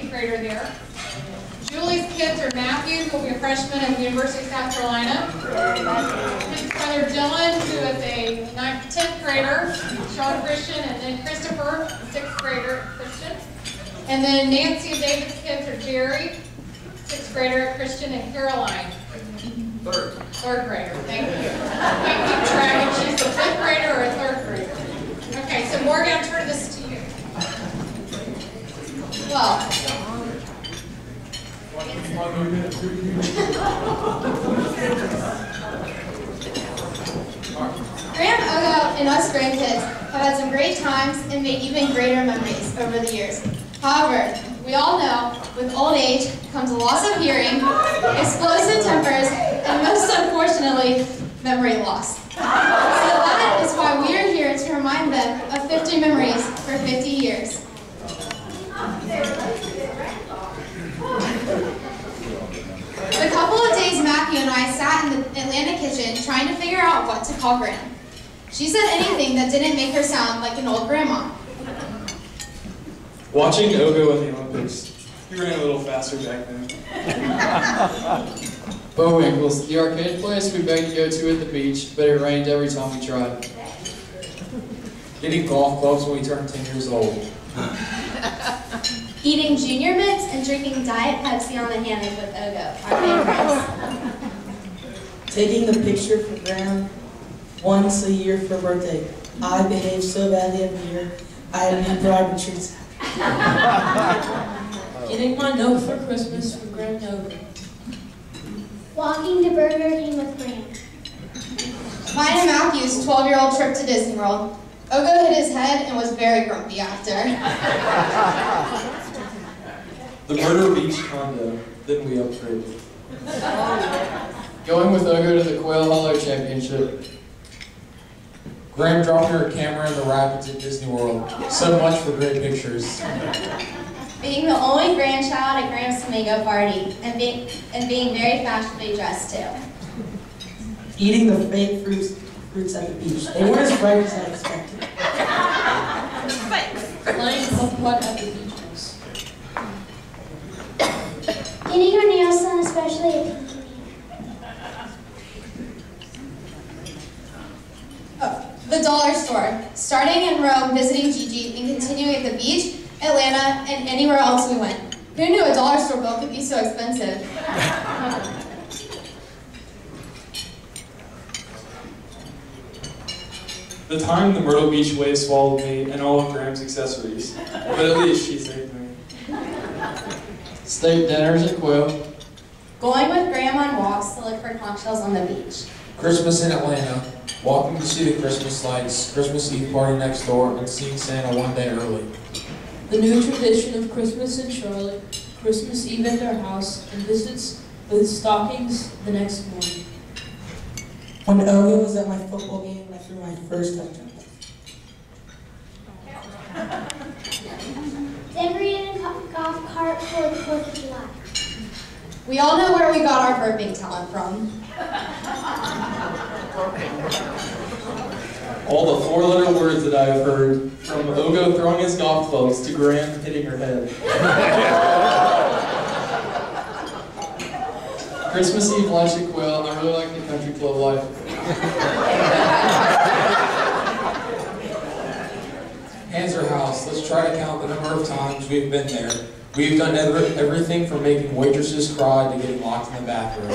8th grader there. Julie's kids are Matthew, who will be a freshman at the University of South Carolina. His brother Dylan, who is a 10th grader, Sean Christian, and then Christopher, 6th grader, Christian. And then Nancy and David's kids are Jerry, 6th grader, Christian, and Caroline. Third grader, thank you. Can't keep track if she's a 5th grader or a 3rd grader. Okay, so Morgan, I'll turn this to you. Well, Graham, Ogo, and us grandkids have had some great times and made even greater memories over the years. However, we all know with old age comes a loss of hearing, explosive tempers, and most unfortunately, memory loss. So that is why we are here to remind them of 50 memories for 50 years. A couple of days, Matthew and I sat in the Atlanta kitchen trying to figure out what to call Graham. She said anything that didn't make her sound like an old grandma. Watching Ogo at the Olympics, he ran a little faster back then. Bowinkles, the arcade place we begged to go to at the beach, but it rained every time we tried. Getting golf clubs when we turned 10 years old. Eating Junior Mints and drinking Diet Pepsi on the hammock with Ogo, our favorites. Taking the picture for Graham once a year for birthday. I behave so badly every year. I have new bribe and treats. Getting my note for Christmas from Graham and Ogo. Walking to Burger King with Graham. Mine and Matthew's 12-year-old trip to Disney World. Ogo hit his head and was very grumpy after. The Murder Beach condo, then we upgraded. Going with Ogo to the Quail Hollow Championship. Graham dropping her camera in the rapids at Disney World. So much for great pictures. Being the only grandchild at Graham's Flamingo party and being very fashionably dressed too. Eating the fake fruits at the beach. They weren't as bright as I expected. Playing putt-putt at the beach house. Getting our nails done, especially at Pinky. The dollar store. Starting in Rome, visiting Gigi, and continuing at the beach, Atlanta, and anywhere else we went. Who knew a dollar store bill could be so expensive? The time the Myrtle Beach waves swallowed me and all of Graham's accessories. But at least she saved me. State dinners at Quail. Going with Graham on walks to look for conch shells on the beach. Christmas in Atlanta, walking to see the Christmas lights, Christmas Eve party next door, and seeing Santa one day early. The new tradition of Christmas in Charlotte, Christmas Eve at their house, and visits with stockings the next morning. When Ogo was at my football game, I threw my first touchdown. Then we in a golf cart for the 4th of July. We all know where we got our burping talent from. All the 4-letter words that I have heard, from Ogo throwing his golf clubs to Graham hitting her head. Christmas Eve lunch at Quail, and I really like the country club life. Hanser House, let's try to count the number of times we've been there. We've done everything from making waitresses cry to getting locked in the bathroom.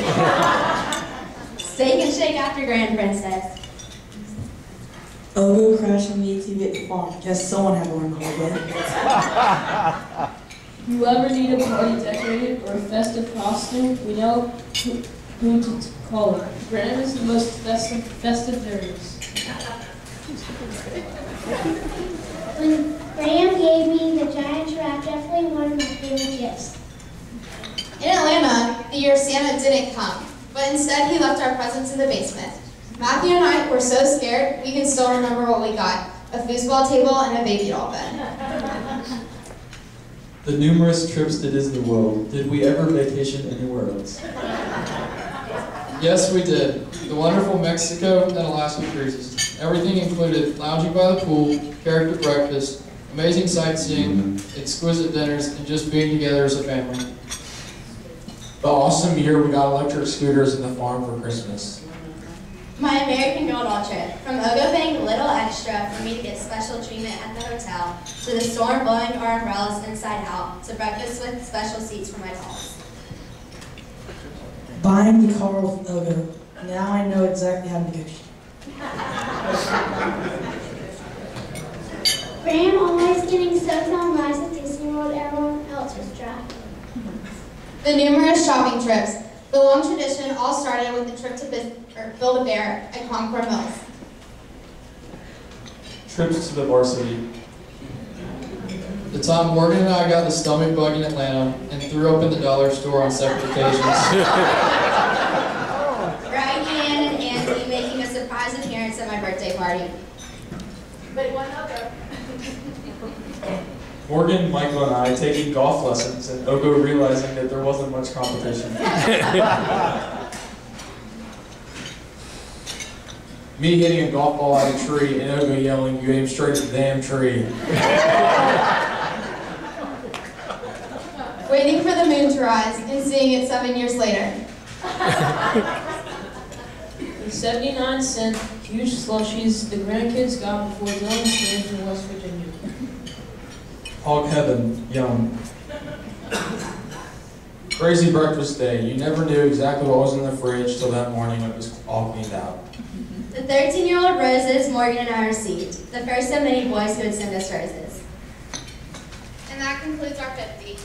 Steak and shake after Grand Princess. Ogo crashing the ATV at the farm. Guess someone had to learn how to You ever need a party decorated or a festive costume, we know who to call it. Graham is the most festive there is. When Graham gave me the giant giraffe, definitely one of my favorite gifts. In Atlanta, the year Santa didn't come, but instead he left our presents in the basement. Matthew and I were so scared, we can still remember what we got. A foosball table and a baby doll bed. The numerous trips to Disney World. Did we ever vacation anywhere else? Yes, we did. The wonderful Mexico and Alaska cruises. Everything included lounging by the pool, character breakfast, Amazing sightseeing, exquisite dinners, and just being together as a family. The awesome year we got electric scooters in the farm for Christmas. My American Girl Doll trip, from Ogo paying a little extra for me to get special treatment at the hotel, to the storm blowing our umbrellas inside out, to breakfast with special seats for my dolls. Buying the car with Ogo. Now I know exactly how to negotiate. Graham always getting soaked on rides at Disney World, everyone else was dry. The numerous shopping trips. The long tradition all started with the trip to Build-A-Bear at Concord Mills. Trips to the varsity. The time Morgan and I got the stomach bug in Atlanta and threw up in the dollar store on separate occasions. Ryan and Anthony making a surprise appearance at my birthday party. But one other. Morgan, Michael, and I taking golf lessons, and Ogo realizing that there wasn't much competition. Me hitting a golf ball at a tree and Ogo yelling, "You aim straight at the damn tree." Waiting for the moon to rise and seeing it 7 years later. The 79-cent huge slushies the grandkids got before Drummond came to West Virginia. Hog heaven, yum. Crazy breakfast day. You never knew exactly what was in the fridge till that morning when it was all cleaned out. The 13-year-old roses Morgan and I received. The first of many boys who would send us roses. And that concludes our 50.